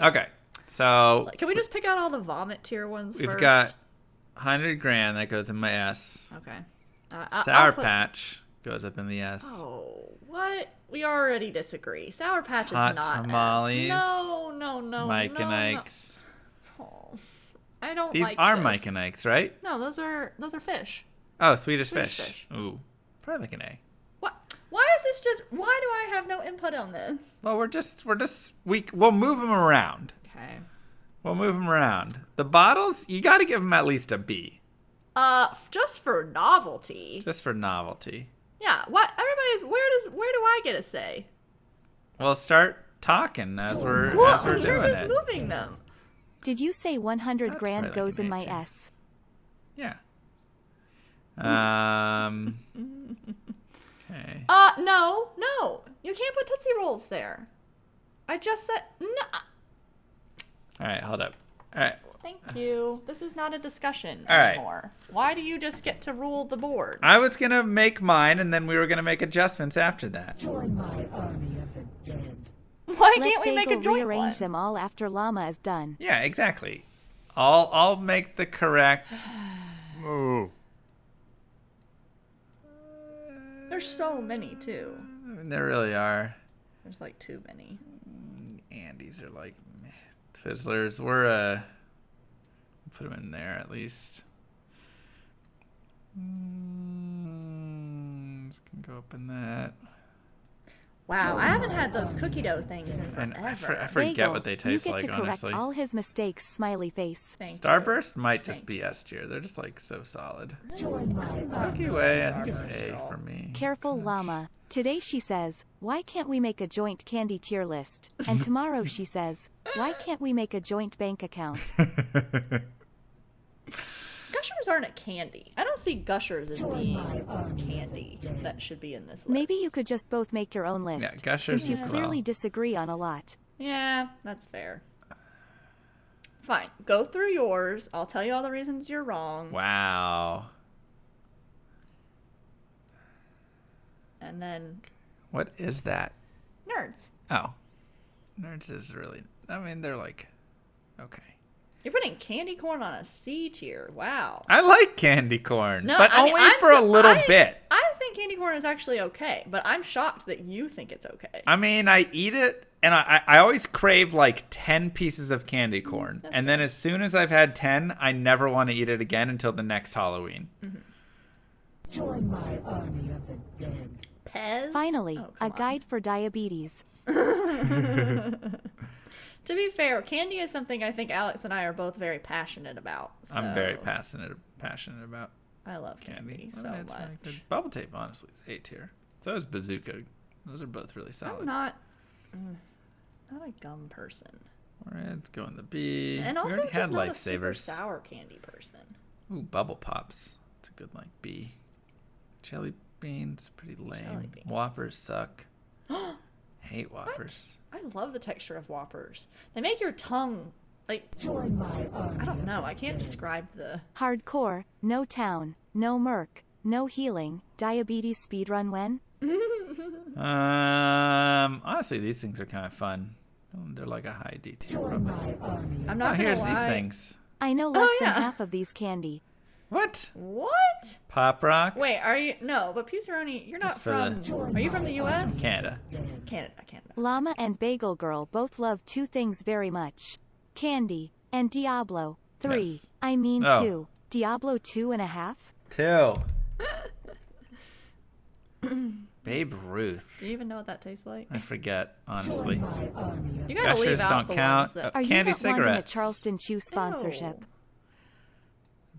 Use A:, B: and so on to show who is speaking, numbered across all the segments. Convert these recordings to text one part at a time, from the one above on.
A: Okay. So
B: Can we just pick out all the vomit tier ones
A: we've
B: first?
A: got 100 grand that goes in my S.
B: Okay.
A: Sour Patch goes up in the S.
B: Oh, what? We already disagree. Sour Patch is
A: Hot
B: not
A: tamales.
B: S. No.
A: Mike and Ike's.
B: Oh, I don't
A: These
B: like
A: are
B: this.
A: Mike and Ike's, right?
B: No, those are fish.
A: Oh, Swedish
B: Swedish
A: fish.
B: fish.
A: Ooh, probably like an A.
B: What? Why is this just? Why do I have no input on this?
A: Well, we'll move them around.
B: Okay.
A: We'll move them around. The bottles, you got to give them at least a B.
B: Just for novelty.
A: Just for novelty.
B: Yeah. What? Everybody's. Where do I get a say?
A: Well, start talking as we're
B: You're
A: doing
B: just
A: it.
B: moving them.
C: Did you say 100
A: That's
C: grand
A: probably
C: goes
A: like
C: in
A: an
C: my
A: A, too.
C: S?
A: Yeah. Okay.
B: No. You can't put Tootsie Rolls there. I just said no.
A: All right, hold up. All right.
B: Thank you. This is not a discussion
A: All right.
B: anymore. Why do you just get to rule the board?
A: I was going to make mine, and then we were going to make adjustments after that.
D: Join my army of the dead.
B: Why
C: Let
B: can't we make a
C: Bagel
B: joint
C: rearrange
B: one?
C: them all after Llama is done.
A: Yeah, exactly. I'll make the correct. Ooh.
B: There's so many too.
A: There really are.
B: There's like too many.
A: Andes are like meh. Twizzlers. We're put them in there at least. This can go up in that.
B: Wow, I haven't had those cookie dough things in
A: And
B: forever.
A: I forget
C: Bagel,
A: what they taste
C: you get
A: like,
C: to correct
A: honestly.
C: all his mistakes, smiley face.
B: Thank you.
A: Starburst might just
B: Thank
A: be S tier. They're just like so solid.
D: Join my army.
A: Milky Way, I think it's
B: Starburst
A: A
B: girl.
A: for me.
C: Careful, Llama. Today she says, why can't we make a joint candy tier list? And tomorrow she says, why can't we make a joint bank account?
B: Gushers aren't a candy. I don't see Gushers as being a candy that should be in this list.
C: Maybe you could just both make your own list.
A: Yeah, Gushers
C: Since you
A: as
C: clearly
A: well.
C: disagree on a lot.
B: Yeah, that's fair. Fine. Go through yours. I'll tell you all the reasons you're wrong.
A: Wow.
B: And then
A: What is that?
B: nerds.
A: Oh. Nerds is really, I mean, they're like, okay.
B: You're putting candy corn on a C tier. Wow.
A: I like candy corn,
B: No,
A: but
B: I mean,
A: only
B: I'm
A: for a little bit.
B: I think candy corn is actually okay, but I'm shocked that you think it's okay.
A: I mean, I eat it, and I always crave like 10 pieces of candy corn.
B: That's
A: And then as soon as I've had 10, I never want to eat it again until the next Halloween.
D: Join my army of the dead.
B: Pez?
C: Finally,
B: Oh,
C: a
B: come on.
C: guide for diabetes.
B: To be fair, candy is something I think Alex and I are both very passionate about.
A: I'm very
B: so
A: passionate about
B: I love candy,
A: candy.
B: so
A: I mean, it's very
B: much.
A: good. Bubble tape, honestly, is A tier. So is Bazooka. Those are both really solid.
B: I'm not a gum person.
A: Let's go in the B.
B: And
A: we
B: also
A: already
B: just
A: had
B: not a super
A: lifesavers.
B: sour candy person.
A: Ooh, Bubble Pops. It's a good like B. Jelly beans, pretty lame.
B: beans.
A: Whoppers suck. Hate Whoppers.
B: I love the texture of Whoppers. They make your tongue like
D: Join my army.
B: I don't know. I can't describe the.
C: Hardcore, no town, no merc, no healing, diabetes speedrun when?
A: Honestly, these things are kind of fun. They're like a high D tier.
D: Join my army.
B: I'm
A: Oh,
B: not gonna
A: here's
B: lie.
A: these things.
C: I know less
B: yeah.
C: than half of these candy.
A: What?
B: What?
A: Pop Rocks?
B: Wait, are you no? But Puceroni, you're not
A: Just for
B: from.
A: the-
B: Are you from the U.S.?
A: Canada.
B: Canada.
C: Llama and Bagel Girl both love two things very much. Candy and Diablo. 3.
A: Yes.
C: I mean
A: Oh.
C: 2. Diablo 2.5?
A: 2. Babe Ruth.
B: Do you even know what that tastes like?
A: I forget, honestly.
D: My army of
B: You gotta leave
A: Gushers
B: out
A: don't
B: the
A: count.
B: ones that.
C: Are you
A: Candy
C: not wanting a
A: cigarettes.
C: Charleston Chew sponsorship?
B: Ew.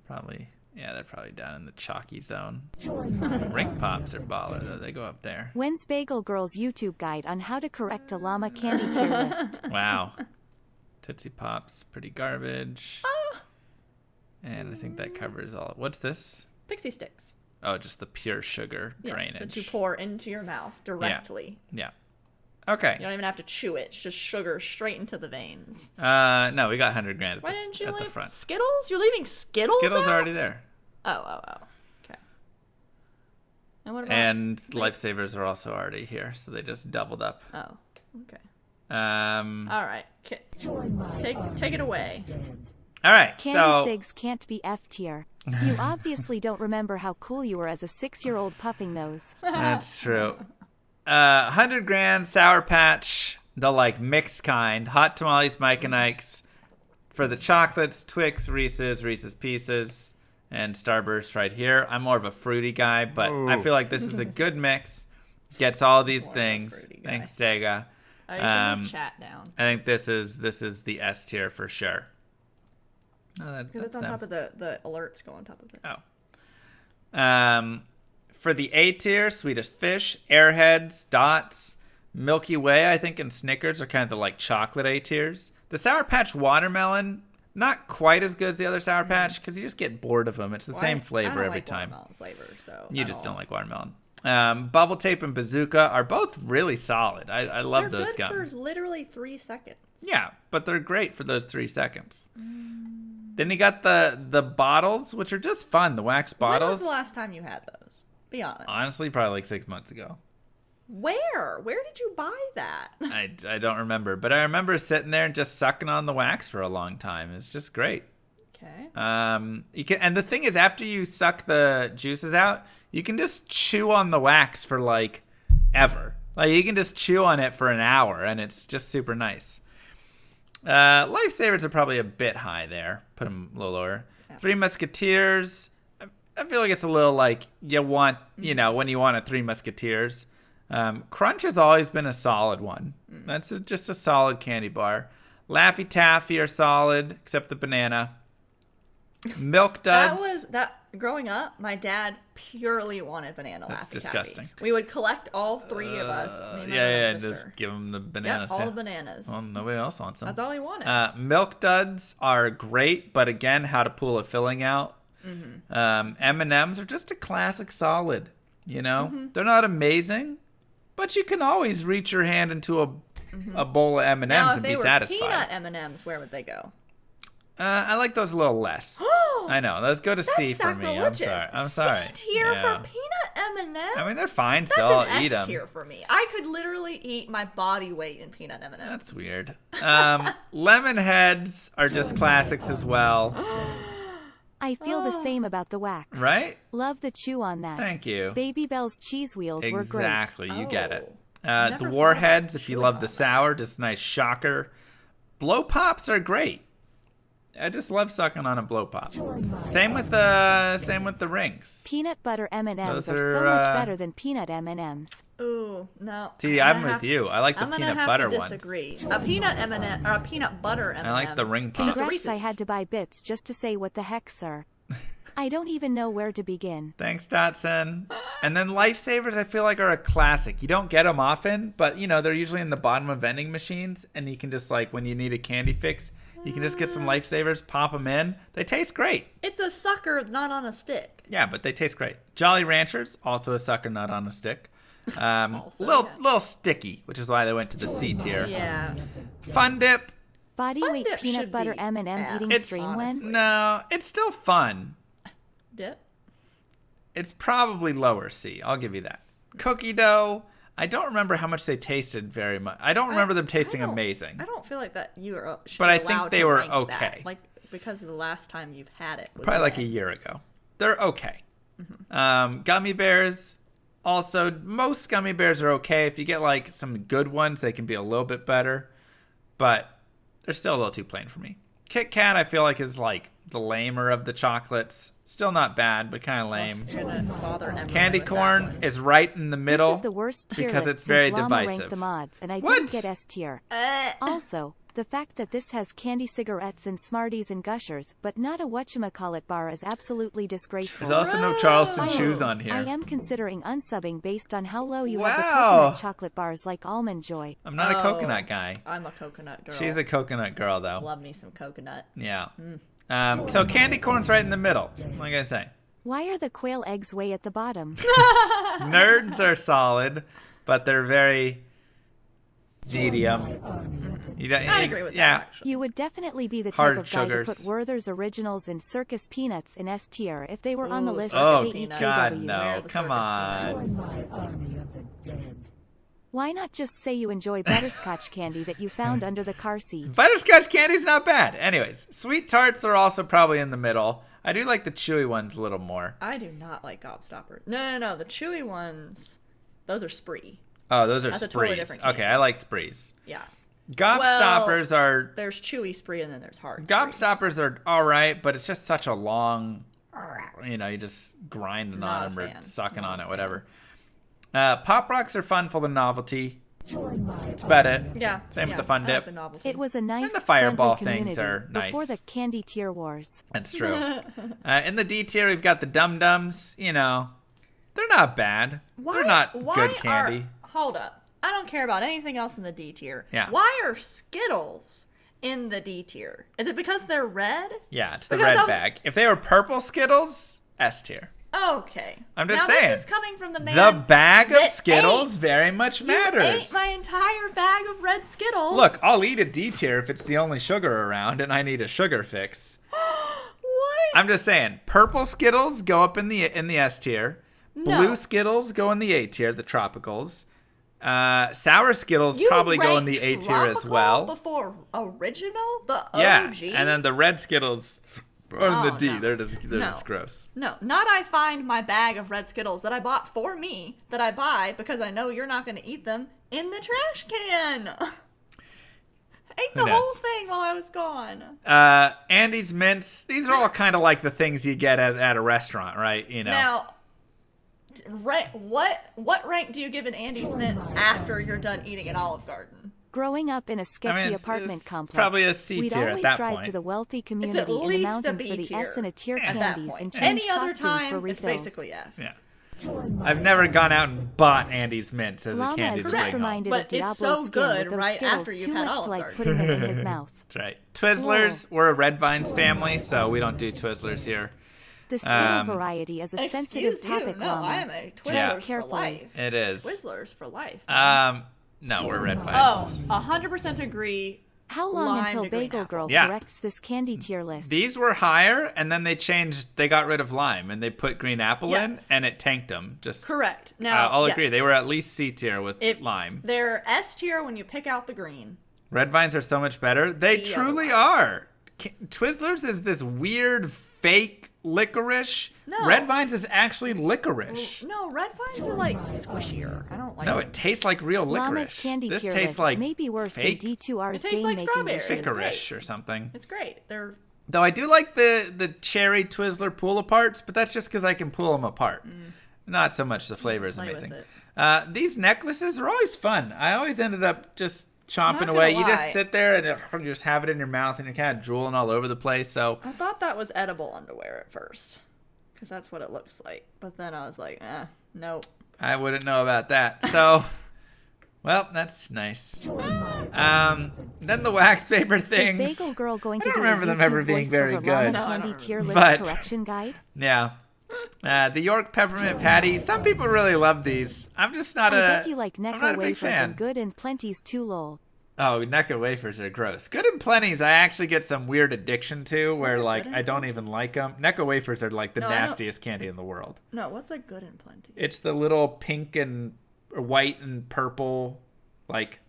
A: Probably. Yeah, they're probably down in the chalky zone.
D: join my
A: Ring Pops are baller, though. They go up there.
C: When's Bagel Girl's YouTube guide on how to correct a llama candy tier list?
A: Wow. Tootsie Pops, pretty garbage.
B: Ah!
A: And I think that covers all. What's this?
B: Pixie sticks.
A: Oh, just the pure sugar
B: Yes,
A: drainage.
B: that you pour into your mouth directly.
A: Yeah. Okay.
B: You don't even have to chew it. It's just sugar straight into the veins.
A: No, we got 100 grand
B: Why didn't you
A: at the
B: leave
A: front.
B: Skittles? You're leaving Skittles
A: Skittles
B: out?
A: are already there.
B: Oh. Okay. And what about?
A: And Lifesavers are also already here, so they just doubled up.
B: Oh, okay. All right.
D: Join my
B: Take it away.
A: All right.
C: Candy
A: So
C: cigs can't be F tier. You obviously don't remember how cool you were as a 6-year-old puffing those.
A: that's true. 100 grand Sour Patch, the like mixed kind. Hot Tamales, Mike and Ike's. For the chocolates, Twix, Reese's Pieces, and Starburst right here. I'm more of a fruity guy, but I feel like this is a good mix. Gets all these
B: More of a
A: things.
B: fruity guy.
A: Thanks, Dega.
B: I should move chat down.
A: I think this is the S tier for sure. Oh,
B: Because it's on top of the alerts go on top of it.
A: For the A tier, Swedish Fish, Airheads, Dots, Milky Way, I think, and Snickers are kind of the like chocolate A tiers. The Sour Patch Watermelon, not quite as good as the other Sour Patch because you just get bored of them. It's the same flavor every time.
B: Watermelon flavor, so
A: You just don't like watermelon. Bubble Tape and Bazooka are both really solid. I love
B: They're
A: those
B: good
A: gums.
B: for literally 3 seconds.
A: Yeah, but they're great for those 3 seconds. Then you got the bottles, which are just fun. The wax
B: When
A: bottles.
B: was the last time you had those? Be honest.
A: Honestly, probably like 6 months ago.
B: Where? Where did you buy that?
A: I don't remember, but I remember sitting there and just sucking on the wax for a long time. It's just great.
B: Okay.
A: You can, and the thing is, after you suck the juices out, you can just chew on the wax for like ever. Like you can just chew on it for an hour, and it's just super nice. Lifesavers are probably a bit high there. Put them a little lower.
B: Yeah.
A: Three Musketeers. I feel like it's a little like you want, when you want a Three Musketeers. Crunch has always been a solid one. That's just a solid candy bar. Laffy Taffy are solid, except the banana. Milk Duds.
B: Growing up, my dad purely wanted banana
A: That's
B: Laffy
A: disgusting.
B: Taffy. We would collect all 3 of us. Me and my
A: yeah,
B: sister.
A: just give them the bananas.
B: Yep, all
A: too.
B: the bananas.
A: Well, nobody else wants them.
B: That's all he wanted.
A: Milk Duds are great, but again, how to pull a filling out. M&Ms are just a classic solid. They're not amazing, but you can always reach your hand into a bowl of M&Ms
B: now, if
A: and
B: they
A: be
B: were
A: satisfied.
B: peanut M&Ms, where would they go?
A: I like those a little less. I know. Those go to C for me. I'm sorry.
B: C tier
A: Yeah.
B: for peanut M&Ms.
A: I mean, they're fine.
B: That's
A: Still,
B: an
A: I'll eat
B: S
A: them.
B: tier for me. I could literally eat my body weight in peanut M&Ms.
A: That's weird. Lemon heads are just classics as well.
C: I feel the same about the wax.
A: Right?
C: Love the chew on that.
A: Thank you.
C: Baby Bell's cheese wheels were great.
A: Exactly. You get it.
B: never
A: The
B: thought about
A: Warheads, if you
B: chewing
A: love
B: on
A: the
B: that.
A: sour, just a nice shocker. Blow Pops are great. I just love sucking on a blow pop. Same with the rings.
C: Peanut butter M&Ms are
A: Those
C: so
A: are,
C: much better than peanut M&Ms.
B: Ooh, no.
A: See, I'm with you. I like the
B: I'm gonna
A: peanut
B: have
A: butter
B: to
A: ones.
B: disagree. A peanut M&M or a peanut butter M&M.
A: I like the ring
B: is just
A: pops.
C: Congrats,
B: Reese's.
C: I had to buy bits just to say what the heck, sir. I don't even know where to begin.
A: Thanks, Dotson. And then Lifesavers, I feel like, are a classic. You don't get them often, but, they're usually in the bottom of vending machines, and you can just, when you need a candy fix, you can just get some Lifesavers, pop them in. They taste great.
B: It's a sucker, not on a stick.
A: Yeah, but they taste great. Jolly Ranchers, also a sucker nut on a stick.
B: Also,
A: Little sticky, which is why they went to the C tier.
B: Yeah.
A: Fun Dip.
C: Body
B: Fun
C: weight
B: Dip
C: peanut
B: should
C: butter
B: be
C: M&M
B: F.
C: eating
A: It's
C: stream when?
A: no, it's still fun.
B: Dip.
A: It's probably lower C. I'll give you that. Cookie dough. I don't remember how much they tasted very much. I don't remember them tasting
B: I don't-
A: amazing.
B: I don't feel like that you are. should
A: But
B: be
A: I think
B: allowed
A: they
B: to
A: were
B: rank that.
A: okay.
B: Because of the last time you've had it. Was
A: Probably like a
B: when.
A: year ago. They're okay. Gummy bears. Also, most gummy bears are okay. If you get some good ones, they can be a little bit better. But they're still a little too plain for me. Kit Kat, I feel like, is the lamer of the chocolates. Still not bad, but kind of lame.
B: You're gonna bother Emily
A: Candy
B: with that
A: corn
B: one.
A: is right in the middle.
C: This is the worst tier
A: because
C: list
A: it's very
C: since Llama
A: divisive.
C: ranked the mods, and I
A: What?
C: didn't get S tier.
B: Uh,
C: Also, the fact that this has candy cigarettes and Smarties and Gushers, but not a whatchamacallit bar is absolutely disgraceful.
A: There's also no Charleston
C: Finally,
A: Chews on here.
C: I am considering unsubbing based on how low you have the
A: Wow.
C: coconut chocolate bars like Almond Joy.
A: I'm not a
B: Oh.
A: coconut guy.
B: I'm a coconut girl.
A: She's a coconut girl, though.
B: Love me some coconut.
A: Yeah. So candy corn's right in the middle. Like I say.
C: Why are the quail eggs way at the bottom?
A: Nerds are solid, but they're very medium.
B: I agree with
A: yeah.
B: that, actually.
C: You would definitely be the type
A: Hard
C: of guy
A: sugars.
C: to put Werther's Originals and Circus Peanuts in S tier if they were on the
B: Ooh,
C: list
B: Circus
A: Oh,
C: of
B: Peanuts.
A: God,
C: AEKW.
B: Where are
A: no.
B: the
A: Come
B: circus
A: on.
D: Join my army of the dead.
C: Why not just say you enjoy butterscotch candy that you found under the car seat?
A: Butterscotch candy's not bad. Anyways, sweet tarts are also probably in the middle. I do like the chewy ones a little more.
B: I do not like gobstoppers. No. The chewy ones, those are Spree.
A: Oh, those are
B: That's a
A: Sprees.
B: totally different candy.
A: Okay, I like Sprees.
B: Yeah.
A: Gobstoppers are...
B: There's chewy Spree and then there's hard Spree.
A: Gobstoppers are all right, but it's just such a long... You know, you just grinding
B: Not
A: on
B: a
A: them or
B: fan.
A: sucking
B: Not
A: on
B: a
A: it,
B: fan.
A: whatever. Pop Rocks are fun for the novelty.
D: Join my
A: That's about it.
B: Yeah.
A: Same with the Fun
B: I
A: Dip.
B: like the novelty.
C: It was a nice,
A: the fireball
C: friendly
A: things
C: community
A: are nice.
C: before the candy tier wars.
A: That's true. In the D tier, we've got the Dum Dums. You know, they're not bad. They're not good candy.
B: Hold up. I don't care about anything else in the D tier.
A: Yeah.
B: Why are Skittles in the D tier? Is it because they're red?
A: Yeah, it's the
B: Because
A: red
B: I was-
A: bag. If they were purple Skittles, S tier.
B: Okay.
A: I'm just
B: now,
A: saying.
B: This is coming from the man.
A: The bag of
B: that
A: Skittles
B: ate-
A: very much
B: You
A: matters.
B: ate my entire bag of red Skittles.
A: Look, I'll eat a D tier if it's the only sugar around and I need a sugar fix.
B: What?
A: I'm just saying, purple Skittles go up in the S tier.
B: No.
A: Blue Skittles go in the A tier, the tropicals. Sour Skittles
B: You
A: probably go in
B: rank
A: the A tier as
B: tropical
A: well.
B: Before original, the
A: Yeah,
B: OG.
A: and then the red Skittles are in the
B: Oh,
A: D.
B: no.
A: They're just
B: No.
A: gross.
B: No, not I find my bag of red Skittles that I bought for me, that I buy because I know you're not going to eat them, in the trash can. Ate the
A: Who knows?
B: whole thing while I was gone.
A: Andy's mints. These are all kind of like the things you get at a restaurant, right? You know.
B: Now, what rank do you give an Andy's Mint after you're done eating at Olive Garden?
C: Growing up in a sketchy
A: it's
C: apartment complex,
A: probably a C
C: we'd
A: tier at
C: always
A: that
C: drive
A: point.
C: to the wealthy
B: It's
C: community
B: at
C: in the
B: least a
C: mountains
B: B
C: for the
B: tier
C: S and a tier
B: at that
C: candies
B: point.
C: and change
B: Any other
C: costumes for
B: time, it's
C: refills.
B: basically F.
A: Yeah.
D: Join my
A: I've never gone out and bought Andy's mints as a
C: Llama
A: candy
C: is
A: to
C: just
A: bring home.
C: reminded
B: But
C: of Diablo's
B: it's so
C: skin
B: good
C: with those
B: right
C: Skittles
B: after you've
C: too
B: had
C: much
B: Olive
C: to like
B: Garden.
C: putting them in his mouth.
A: That's right. Twizzlers, we're a Red Vines family, so we don't do Twizzlers here.
C: The Skittle variety is a sensitive
B: Excuse you,
C: topic,
B: no,
C: Llama.
B: I am a Twizzlers
A: Yeah.
B: for
C: Carefully.
B: life.
A: It is.
B: Twizzlers for life.
A: No, we're Red
B: Oh,
A: Vines.
B: 100% agree.
C: How long
B: Lime
C: until
B: to green
C: Bagel
B: apple.
C: Girl
A: Yeah.
C: corrects this candy tier list?
A: These were higher, and then they got rid of lime, and they put green apple
B: Yes.
A: in, and it tanked them. Just
B: Correct. Now,
A: I'll agree. They
B: yes.
A: were at least C tier with
B: It-
A: lime.
B: They're S tier when you pick out the green.
A: Red Vines are so much better. They
B: The
A: truly
B: other
A: are. Twizzlers is this weird fake licorice.
B: No.
A: Red Vines is actually licorice.
B: No, red vines are like squishier. I don't like
A: No,
B: it.
A: it tastes like real
C: Llama's
A: licorice.
C: candy
A: This
C: tier
A: tastes
C: list
A: like
C: may be worse
A: fake
C: than D2R's
B: It tastes like
C: game-making
B: strawberry.
C: machine.
B: It's
A: licorice or something.
B: It's great. They're
A: Though I do like the cherry Twizzler pull aparts, but that's just because I can pull them apart. Not so much the flavor is
B: Play with
A: amazing.
B: it.
A: These necklaces are always fun. I always ended up just chomping
B: Not
A: away.
B: gonna
A: You just
B: lie.
A: sit there and you just have it in your mouth and you're kind of drooling all over the place. So
B: I thought that was edible underwear at first. Because that's what it looks like. But then I was like, nope.
A: I wouldn't know about that. So, well, that's nice. Then the wax paper
C: Is
A: things.
C: Bagel Girl going
A: I
C: to
A: don't
C: do
A: remember
C: a
A: them
C: YouTube
A: ever being very
C: voiceover Llama
A: good.
B: No, I
C: candy
B: don't
C: tier list
A: But-
C: correction guide?
A: Yeah. The York peppermint patty. Some people really love these. I'm just not
C: I
A: a.
C: bet you like
A: I'm not
C: Necco
A: a big
C: wafers
A: fan.
C: and good and plenty's too lol.
A: Oh, Necco wafers are gross. Good and Plenty's I actually get some weird addiction to where
B: What are
A: like
B: good
A: I
B: and
A: don't even like them. Necco wafers are like the
B: No, I don't-
A: nastiest candy in the world.
B: No, what's a good and plenty?
A: It's the little pink and white and purple, like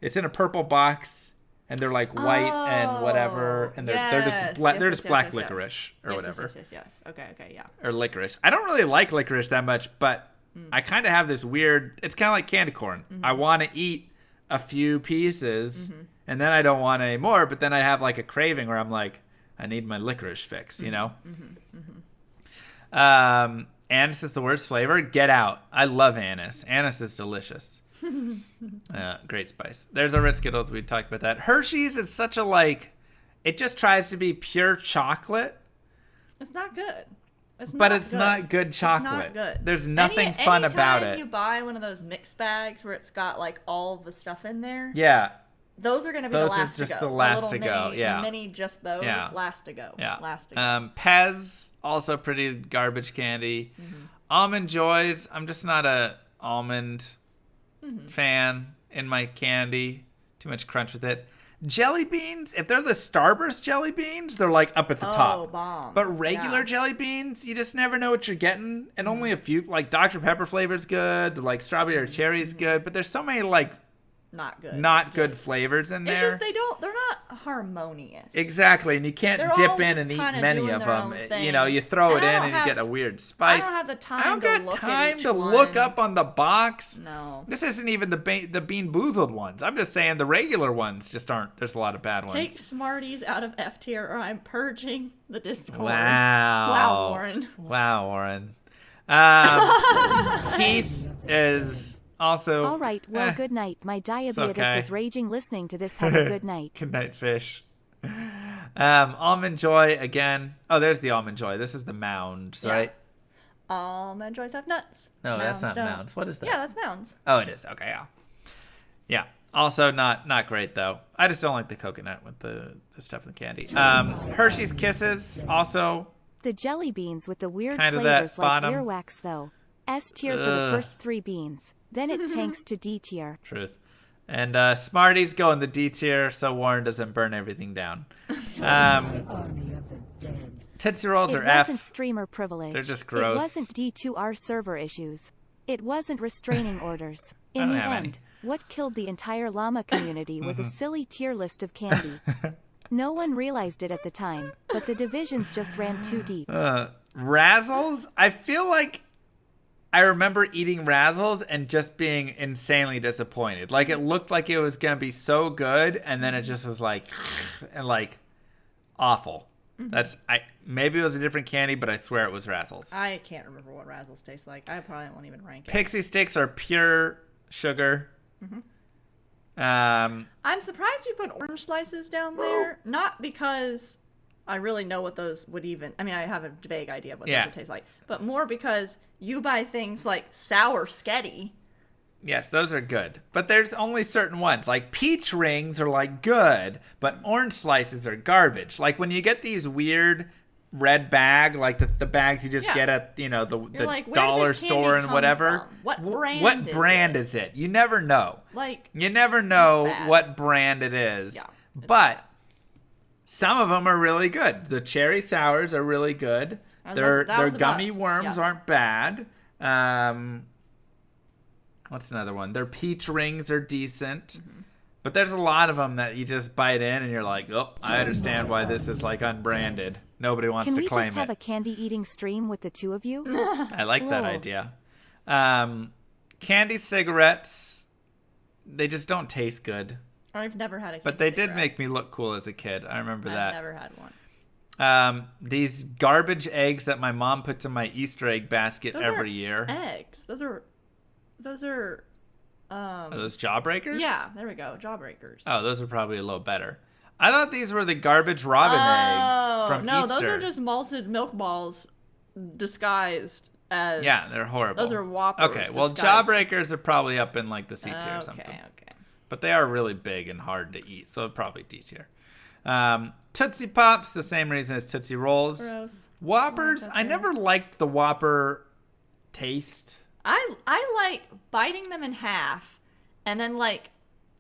A: it's in a purple box and they're like white and whatever, and they're just they're just black licorice or whatever.
B: Yes. Okay, yeah.
A: Or licorice. I don't really like licorice that much, but I kind of have this weird. It's kind of like candy corn. I want to eat a few pieces, and then I don't want any more. But then I have like a craving where I'm like, I need my licorice fix. You know. Anise is the worst flavor. Get out. I love anise. Anise is delicious. Great spice. There's our Red Skittles. We talked about that. Hershey's is such a like. It just tries to be pure chocolate.
B: It's not good.
A: But it's not good chocolate.
B: It's not good.
A: There's nothing fun about
B: anytime
A: it.
B: you buy one of those mixed bags where it's got like all the stuff in there,
A: Yeah.
B: those are going to be
A: Those
B: the
A: are
B: last
A: just
B: to go.
A: the last
B: little
A: to go,
B: mini-
A: yeah.
B: The mini just those,
A: Yeah.
B: last to go.
A: Yeah.
B: Last to go.
A: Pez, also pretty garbage candy. Almond Joys, I'm just not a almond fan in my candy. Too much crunch with it. jelly beans, if they're the Starburst jelly beans, they're like up at the top.
B: Oh, bomb.
A: But regular
B: Yeah.
A: jelly beans, you just never know what you're getting. And only a few, like Dr. Pepper flavor's good, the like strawberry or cherry's good, but there's so many like
B: not good.
A: flavors in there.
B: It's just they're not harmonious.
A: Exactly, and you can't
B: They're
A: dip
B: all
A: in
B: just
A: and eat
B: kinda
A: many
B: doing
A: of
B: their
A: them.
B: own thing.
A: You know, you throw
B: And
A: it
B: I
A: in
B: don't
A: and you
B: have-
A: get a weird spice.
B: I don't have the time
A: I don't
B: to
A: got
B: look
A: time
B: at each
A: to look
B: one.
A: up on the box.
B: No.
A: This isn't even the Bean Boozled ones. I'm just saying the regular ones just aren't. There's a lot of bad ones.
B: Take Smarties out of F tier or I'm purging the Discord.
A: Wow.
B: Wow, Warren.
A: Wow, Warren. Heath is also.
C: All right, well, good night. My diabetes
A: okay.
C: is raging listening to this. Have a good night.
A: Good night, fish. Almond Joy again. Oh, there's the Almond Joy. This is the Mounds,
B: Yeah.
A: right?
B: Almond Joys have nuts.
A: No, that's not
B: don't.
A: Mounds. What is that?
B: Yeah, that's Mounds.
A: Oh, it is. Okay, yeah. Yeah. Also not great though. I just don't like the coconut with the stuff in the candy. Hershey's Kisses also.
C: The jelly beans with the weird
A: Kind of that
C: flavors like
A: bottom.
C: earwax, though. S tier for the first 3 beans. Then it tanks to D tier.
A: Truth. And Smarties go in the D tier so Warren doesn't burn everything down.
D: Army of the dead.
A: Tootsie Rolls
C: It
A: are F.
C: wasn't streamer privilege.
A: They're just gross.
C: It wasn't D2R server issues. It wasn't restraining orders. In
A: don't
C: the
A: have
C: end,
A: any.
C: what killed the entire llama community was a silly tier list of candy. No one realized it at the time, but the divisions just ran too deep.
A: Razzles, I feel like I remember eating Razzles and just being insanely disappointed. Like it looked like it was gonna be so good, and then it just was like, and like awful. Maybe it was a different candy, but I swear it was Razzles.
B: I can't remember what Razzles tastes like. I probably won't even rank it.
A: Pixie Sticks are pure sugar.
B: I'm surprised you put orange slices down there. Not because I really know what those would even... I mean, I have a vague idea of what those would taste like. But more because you buy things like Sour Sketty.
A: Yes, those are good. But there's only certain ones. Like peach rings are like good, but orange slices are garbage. Like when you get these weird red bag, like the bags you just get at, the
B: like, where did
A: dollar
B: this candy
A: store and
B: come
A: whatever.
B: from? What brand
A: What
B: is
A: brand
B: it?
A: is it? You never know.
B: Like,
A: You never know
B: bad.
A: what brand it is.
B: Yeah,
A: But some of them are really good. The cherry sours are really good. Their gummy worms aren't bad. What's another one? Their peach rings are decent. But there's a lot of them that you just bite in and you're like, oh, I understand why this is like unbranded. Nobody wants
C: Can
A: to
C: we
A: claim
C: just have
A: it.
C: a candy eating stream with the two of you?
A: I like that
C: Lol.
A: idea. Candy cigarettes, they just don't taste good.
B: I've never had a
A: But they did make me look cool as a kid. I remember
B: I've
A: that.
B: never had one.
A: These garbage eggs that my mom puts in my Easter egg basket
B: Those
A: every
B: are
A: year.
B: eggs. Those are
A: Are those Jawbreakers?
B: yeah, there we go. Jawbreakers.
A: Oh, those are probably a little better. I thought these were the garbage robin eggs from
B: no,
A: Easter.
B: those are just malted milk balls disguised as...
A: Yeah, they're horrible.
B: Those are Whoppers.
A: Okay, well,
B: disguised.
A: Jawbreakers are probably up in like the C tier or something.
B: Okay.
A: But they are really big and hard to eat, so probably D tier. Tootsie Pops, the same reason as Tootsie Rolls.
B: Gross.
A: Whoppers, I never liked the Whopper taste.
B: I like biting them in half and then like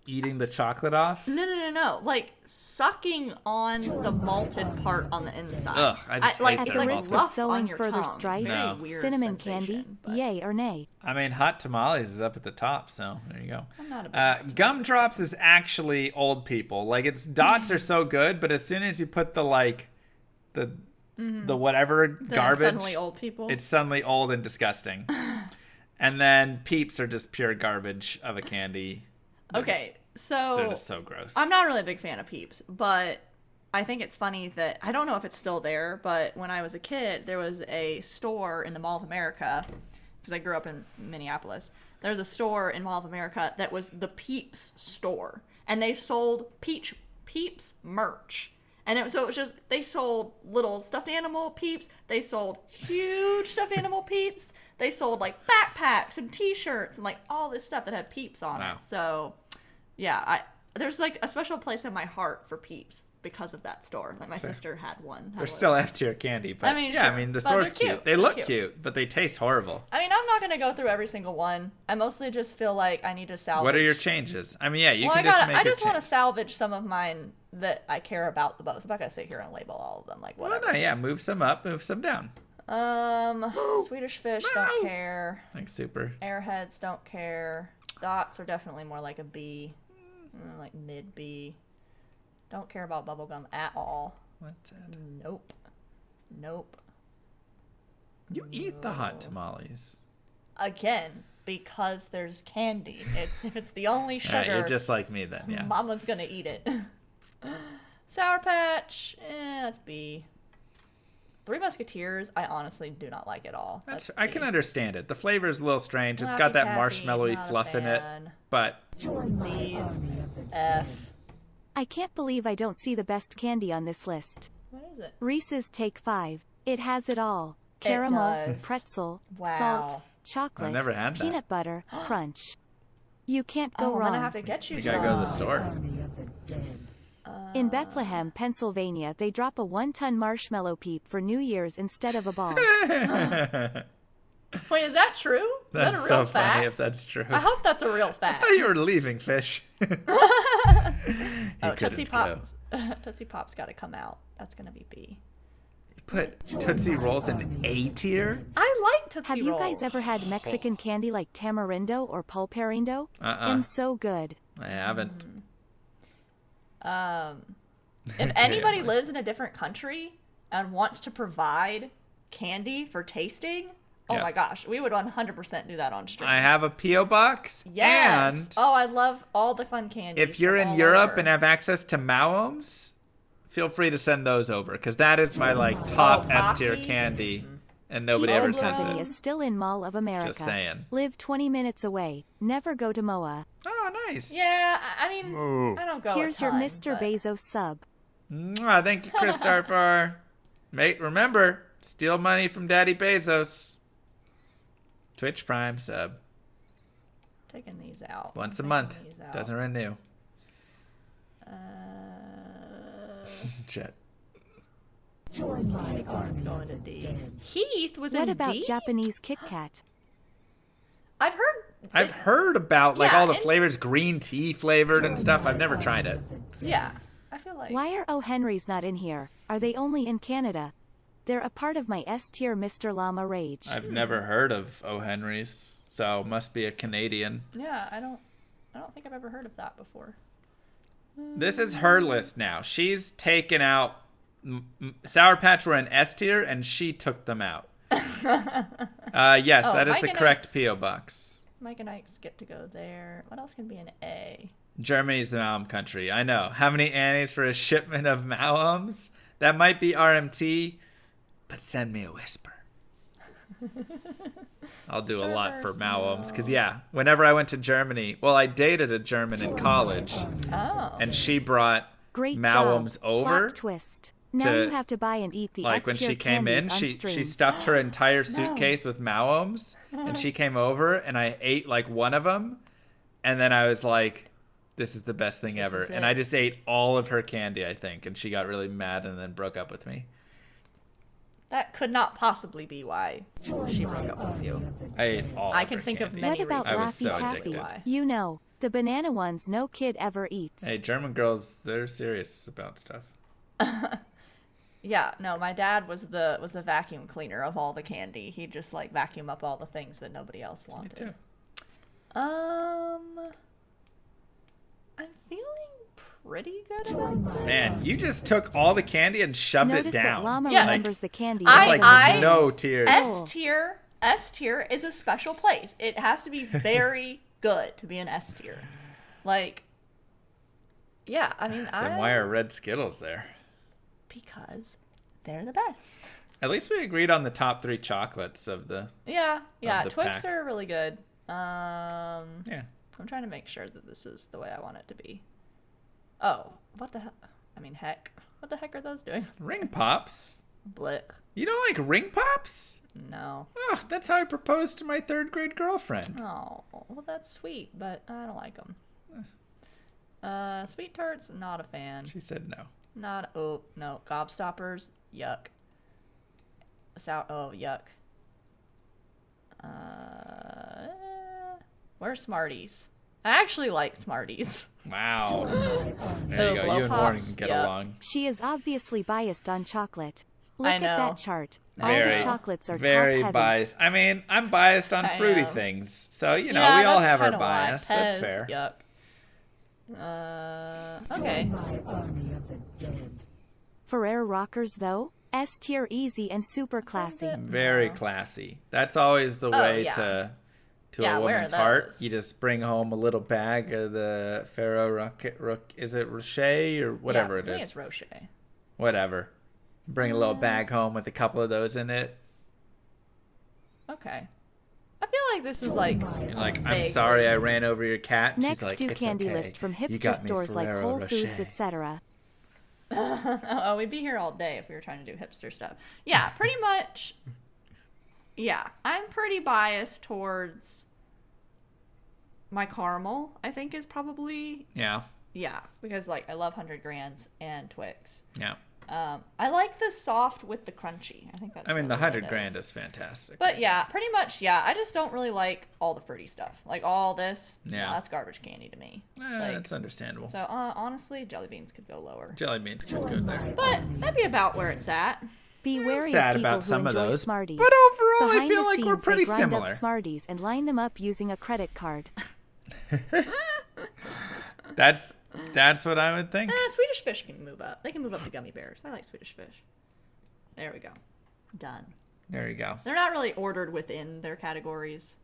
A: Eating the chocolate off.
B: no, like sucking on the malted part on the inside.
A: Ugh, I just hate
B: like
C: At
A: their
C: the
B: it's like
C: risk of
B: rough on
C: sowing
B: your
C: further
B: tongue. It's
C: strife,
B: very
A: No.
B: weird
C: cinnamon
B: sensation,
C: candy,
B: but
C: yay or nay?
A: I mean, Hot Tamales is up at the top, so there you go.
B: I'm not a big
A: Gumdrops is actually old people. Like, its dots are so good, but as soon as you put the, like, the whatever
B: Then it's
A: garbage,
B: suddenly old people.
A: it's suddenly old and disgusting. And then Peeps are just pure garbage of a candy. They're
B: Okay,
A: they're
B: so
A: just so gross.
B: I'm not really a big fan of Peeps, but I think it's funny that I don't know if it's still there, but when I was a kid, there was a store in the Mall of America because I grew up in Minneapolis. There was a store in Mall of America that was the Peeps store, and they sold Peeps merch. And it was just they sold little stuffed animal Peeps, they sold huge stuffed animal Peeps, they sold like backpacks and T-shirts and like all this stuff that had Peeps on
A: Wow.
B: it. So yeah, there's like a special place in my heart for Peeps because of that store. Like my sister had one.
A: They're still F-tier candy, but yeah,
B: sure,
A: I mean, the
B: but
A: store's
B: they're
A: cute.
B: cute.
A: They
B: They're
A: look
B: cute.
A: cute, but they taste horrible.
B: I mean, I'm not gonna go through every single one. I mostly just feel like I need to salvage.
A: What are your changes? I mean, yeah, you
B: Well,
A: can just make
B: I
A: your
B: just want to
A: change.
B: salvage some of mine that I care about the most. I'm not gonna sit here and label all of them. Like
A: Well,
B: whatever.
A: no, yeah, move some up, move some down.
B: Swedish Fish don't care.
A: Like super.
B: Airheads don't care. Dots are definitely more like a B, like mid B. Don't care about bubblegum at all.
A: What's it?
B: Nope. Nope.
A: You eat the hot tamales.
B: Again, because there's candy. If it's the only
A: All
B: sugar,
A: right, you're just like me then, yeah.
B: Mama's gonna eat it. Sour Patch, that's B. Three Musketeers, I honestly do not like at all.
A: I
B: B.
A: can understand it. The flavor is a little strange. It's
B: Laffy
A: got that
B: Taffy,
A: marshmallowy
B: not a
A: fluff in it,
B: fan.
A: but
D: Join my
B: These
D: army of the
B: F.
D: dead.
C: I can't believe I don't see the best candy on this list.
B: What is it?
C: Reese's Take 5. It has it all. Caramel,
B: does.
C: pretzel,
B: Wow.
C: salt, chocolate,
A: I've never had that.
C: peanut butter, crunch. You can't go
B: I'm
C: wrong.
B: gonna have to get you
A: We
B: some.
A: gotta go to the store.
D: Army of the dead.
C: In Bethlehem, Pennsylvania, they drop a 1-ton marshmallow peep for New Year's instead of a ball.
B: Wait, is that true? Is that
A: That's
B: a real
A: so
B: fact?
A: funny if that's true.
B: I hope that's a real fact.
A: I thought you were leaving, Fish. He
B: Oh,
A: couldn't
B: Tootsie
A: go.
B: Pops. Tootsie Pops got to come out. That's gonna be B.
A: Put Tootsie Rolls in A tier?
B: I like Tootsie
C: Have you
B: Rolls.
C: guys ever had Mexican candy like tamarindo or pulparindo?
A: Uh-uh.
C: So good.
A: I haven't.
B: If anybody lives in a different country and wants to provide candy for tasting, oh
A: Yeah.
B: my gosh, we would 100% do that on stream.
A: I have a P.O. box.
B: Yes.
A: And
B: Oh, I love all the fun candies.
A: if you're
B: from
A: in
B: all
A: Europe
B: over.
A: and have access to Mauums, feel free to send those over, because that is my like top S tier
B: Pocky?
A: candy, and nobody
C: Peeps
A: ever
C: and
A: sends
C: Company
A: it.
C: is still in Mall of America.
A: Just saying.
C: Live 20 minutes away. Never go to MOA.
A: Oh, nice.
B: Yeah, I mean, I don't go.
C: Here's
B: a ton,
C: your Mr.
B: but-
C: Bezos sub.
A: Mwah, thank you, Chris Starfar. Mate, remember, steal money from Daddy Bezos. Twitch Prime sub.
B: Taking these out.
A: Once a
B: Taking
A: month.
B: these out.
A: Doesn't renew. Chet.
D: Join my army
B: Going
D: of
B: to
D: the
B: D.
D: dead.
B: Heath was
C: What
B: in
C: about
B: D.
C: Japanese Kit Kat?
B: I've heard.
A: I've heard about like
B: Yeah,
A: all the
B: and-
A: flavors, green tea flavored and stuff. I've never tried it.
B: Yeah, I feel like.
C: Why are O. Henrys not in here? Are they only in Canada? They're a part of my S tier Mr. Llama rage.
A: I've never heard of O. Henry's, so must be a Canadian.
B: Yeah, I don't think I've ever heard of that before.
A: This is her list now. She's taken out Sour Patch were in S tier, and she took them out. Yes,
B: Oh,
A: that is
B: Mike
A: the
B: and
A: correct
B: Ike's.
A: P.O. box.
B: Mike and Ike's get to go there. What else can be an A?
A: Germany's the Maum country. I know. How many annies for a shipment of Maums? That might be RMT, but send me a whisper. I'll do a lot for Maums. Because, yeah, whenever I went to Germany, well, I dated a German in college,
B: Oh.
A: and she brought
C: Great
A: Maums
C: job.
A: over.
C: Plot twist. Now
A: to-
C: you have to buy and eat the
A: Like when
C: F-tier
A: she came in,
C: candies on
A: she
C: stream.
A: stuffed her entire suitcase with Maums, and she came over, and I ate like one of them, and then I was like, "This is the best thing ever,"
B: is
A: and
B: it.
A: I just ate all of her candy, I think, and she got really mad and then broke up with me.
B: That could not possibly be why she broke up with you.
A: I ate all.
B: I
A: of
B: can
A: her
B: think of
A: candy.
B: many
C: What about
A: I was
C: Laffy
A: so
C: Taffy?
A: addicted.
B: Why.
C: You know, the banana ones no kid ever eats.
A: Hey, German girls, they're serious about stuff.
B: Yeah, no, my dad was the vacuum cleaner of all the candy. He'd just like vacuum up all the things that nobody else
A: Me
B: wanted.
A: too.
B: I'm feeling pretty good about that.
A: Man, you just took all the candy and shoved
C: Notice
A: it
C: that
A: down.
C: Llama
B: Yeah.
C: remembers the candy.
B: I-
A: It's like
B: I-
A: no tears.
B: S tier is a special place. It has to be very good to be an S tier. Like, yeah, I mean,
A: Then why are red Skittles there?
B: because they're the best.
A: At least we agreed on the top 3 chocolates of the.
B: Yeah,
A: the
B: Twix
A: pack.
B: are really good.
A: Yeah.
B: I'm trying to make sure that this is the way I want it to be. Oh, what the heck? I mean, heck. What the heck are those doing?
A: Ring pops.
B: Blick.
A: You don't like ring pops?
B: No.
A: Oh, that's how I proposed to my 3rd grade girlfriend.
B: Oh, well, that's sweet, but I don't like them. Sweet tarts, not a fan.
A: She said no.
B: No. Gobstoppers, yuck. Yuck. Where's Smarties? I actually like Smarties.
A: Wow. There you go.
B: Blow
A: You and
B: pops?
A: Warren can get
B: Yep.
A: along.
C: She is obviously biased on chocolate. Look
B: I
C: at
B: know.
C: that chart. All
A: Very,
C: the chocolates are
A: very
C: top heavy.
A: biased. I mean, I'm biased on
B: I
A: fruity
B: know.
A: things. So, you know,
B: Yeah,
A: we all
B: that's
A: have our
B: kinda why.
A: bias. That's
B: Pez,
A: fair.
B: Yuck. Okay.
D: Join my army of the dead.
C: Ferrero Rockers, though, S tier, easy and super classy.
A: Very classy. That's always the way
B: yeah.
A: to
B: Yeah,
A: a
B: where are
A: woman's heart.
B: those?
A: You just bring home a little bag of the Ferrero is it Rocher or whatever
B: I
A: it
B: think
A: is?
B: it's Rocher.
A: Whatever. Bring a little bag home with a couple of those in it.
B: Okay. I feel like this is like
A: You're like, I'm
B: vaguely-
A: sorry I ran over your cat. And
C: Next,
A: she's like,
C: do
A: it's
C: candy
A: okay.
C: list from
A: You
C: hipster
A: got me
C: stores like
A: Ferrero
C: Whole Foods,
A: Rocher."
C: etc.
B: Oh, we'd be here all day if we were trying to do hipster stuff. Yeah, pretty much. Yeah, I'm pretty biased towards my caramel. I think is probably
A: Yeah.
B: because like I love 100 Grands and Twix.
A: Yeah.
B: I like the soft with the crunchy. I think that's.
A: I mean, the
B: really what
A: 100
B: it
A: grand is fantastic.
B: But yeah, pretty much. Yeah, I just don't really like all the fruity stuff. Like all this.
A: Yeah.
B: No, that's garbage candy to me.
A: That's understandable.
B: So honestly, jelly beans could go lower.
A: Jelly beans could go there.
B: But that'd be about where it's at.
C: Be wary
A: Sad
C: of people
A: about
C: who
A: some of
C: enjoy
A: those.
C: Smarties.
A: But overall, I
C: Behind
A: feel
C: the
A: like we're
C: scenes,
A: pretty
C: they grind
A: similar.
C: up Smarties and line them up using a credit card.
A: That's what I would think.
B: Swedish Fish can move up. They can move up to gummy bears. I like Swedish Fish. There we go. Done.
A: There you go.
B: They're not really ordered within their categories,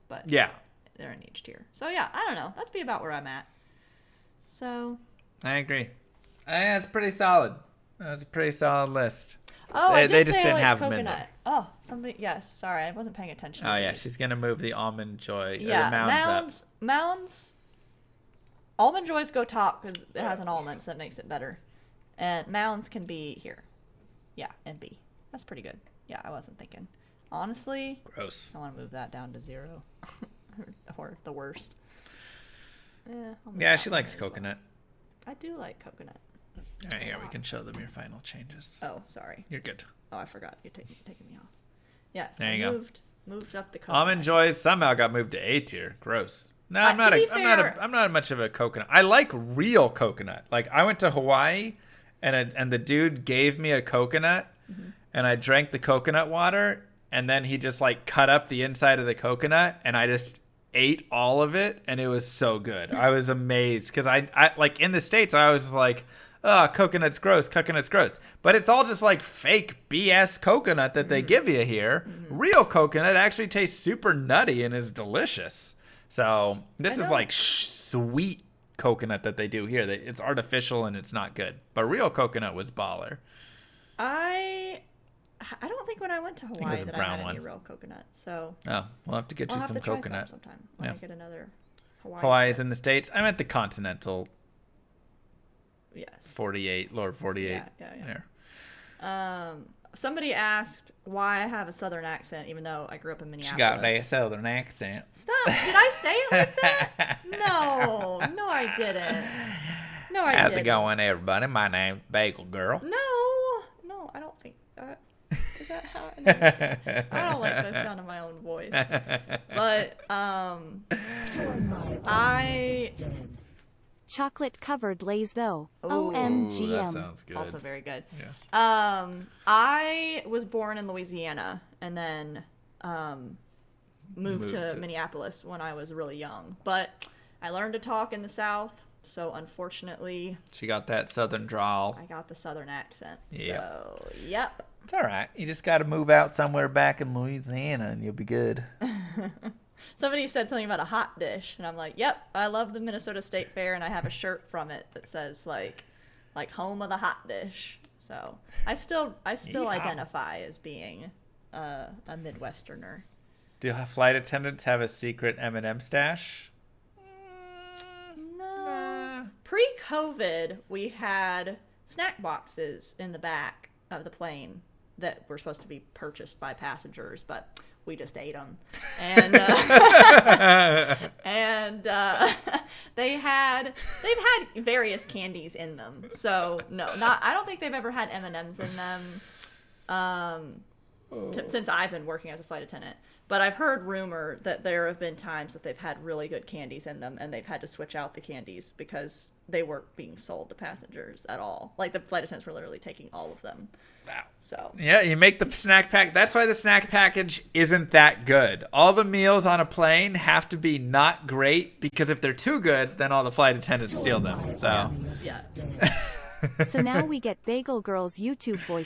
B: but
A: Yeah,
B: they're in each tier. So yeah, I don't know. That's be about where I'm at. So.
A: I agree. That's pretty solid. That's a pretty solid list.
B: Oh,
A: They-
B: I did
A: they just
B: say
A: didn't
B: I
A: have
B: like
A: 'em in
B: coconut. Oh, somebody. Yes, sorry, I wasn't paying attention.
A: Oh
B: to
A: yeah,
B: these.
A: she's gonna move the almond joy.
B: Yeah,
A: Or mounds up.
B: Mounds. Almond Joys go top because it has an almond, so that makes it better. And Mounds can be here. Yeah, and B. That's pretty good. Yeah, I wasn't thinking. Honestly,
A: Gross.
B: I want to move that down to 0. or the worst. I'll move
A: Yeah,
B: that
A: she
B: one
A: likes
B: there as well.
A: coconut.
B: I do like coconut.
A: All right, here we can show them your final changes.
B: Oh, sorry.
A: You're good.
B: Oh, I forgot. You're taking me off. Yes,
A: There
B: I
A: you go.
B: moved up the coconut.
A: Almond joy somehow got moved to A tier. Gross. No, I'm
B: to
A: not.
B: be
A: I'm not.
B: fair-
A: I'm not much of a coconut. I like real coconut. Like I went to Hawaii, and the dude gave me a coconut, and I drank the coconut water, and then he just like cut up the inside of the coconut, and I just ate all of it, and it was so good. I was amazed because I like in the States I was like, oh, coconut's gross, coconut's gross. But it's all just like fake BS coconut that they give you here. Real coconut actually tastes super nutty and is delicious. So this is like sweet coconut that they do here. It's artificial and it's not good. But real coconut was baller.
B: I don't think when I went to
A: it
B: Hawaii
A: was a
B: that
A: brown
B: I had any
A: one.
B: real coconut. So
A: Oh, we'll have to get
B: I'll
A: you
B: have
A: some
B: to try
A: coconut.
B: some sometime when I get another Hawaii.
A: Hawaii's in the States. I meant the continental
B: Yes.
A: 48, lower 48.
B: Yeah.
A: There.
B: Somebody asked why I have a southern accent, even though I grew up in Minneapolis.
A: She got a southern accent.
B: Stop! Did I say it like that? No, I didn't. No, I didn't.
A: How's it going, everybody? My name's Bagel Girl.
B: No, I don't think that. Is that how? No, I don't like the sound of my own voice. But
D: Join my army
B: I
D: of the dead.
C: Chocolate covered Lays, though.
B: Ooh,
A: Ooh, that
C: OMGM.
A: sounds good.
B: also very good.
A: Yes.
B: I was born in Louisiana and then moved to Minneapolis when I was really young. But I learned to talk in the South, so unfortunately
A: She got that southern drawl.
B: I got the Southern accent.
A: Yep.
B: So, yep.
A: It's all right. You just got to move out somewhere back in Louisiana and you'll be good.
B: Somebody said something about a hot dish, and I'm like, yep, I love the Minnesota State Fair, and I have a shirt from it that says like home of the hot dish. So I still
A: Yeehaw.
B: identify as being a Midwesterner.
A: Do flight attendants have a secret M&M stash?
B: No. Pre-COVID, we had snack boxes in the back of the plane that were supposed to be purchased by passengers, but we just ate them. And they've had various candies in them. So no, I don't think they've ever had M&Ms in them since I've been working as a flight attendant. But I've heard rumor that there have been times that they've had really good candies in them, and they've had to switch out the candies because they weren't being sold to passengers at all. Like, the flight attendants were literally taking all of them.
A: Wow.
B: So
A: yeah, you make the snack pack. That's why the snack package isn't that good. All the meals on a plane have to be not great, because if they're too good, then all the flight attendants steal them. So
B: yeah.
C: So now we get Bagel Girl's YouTube voice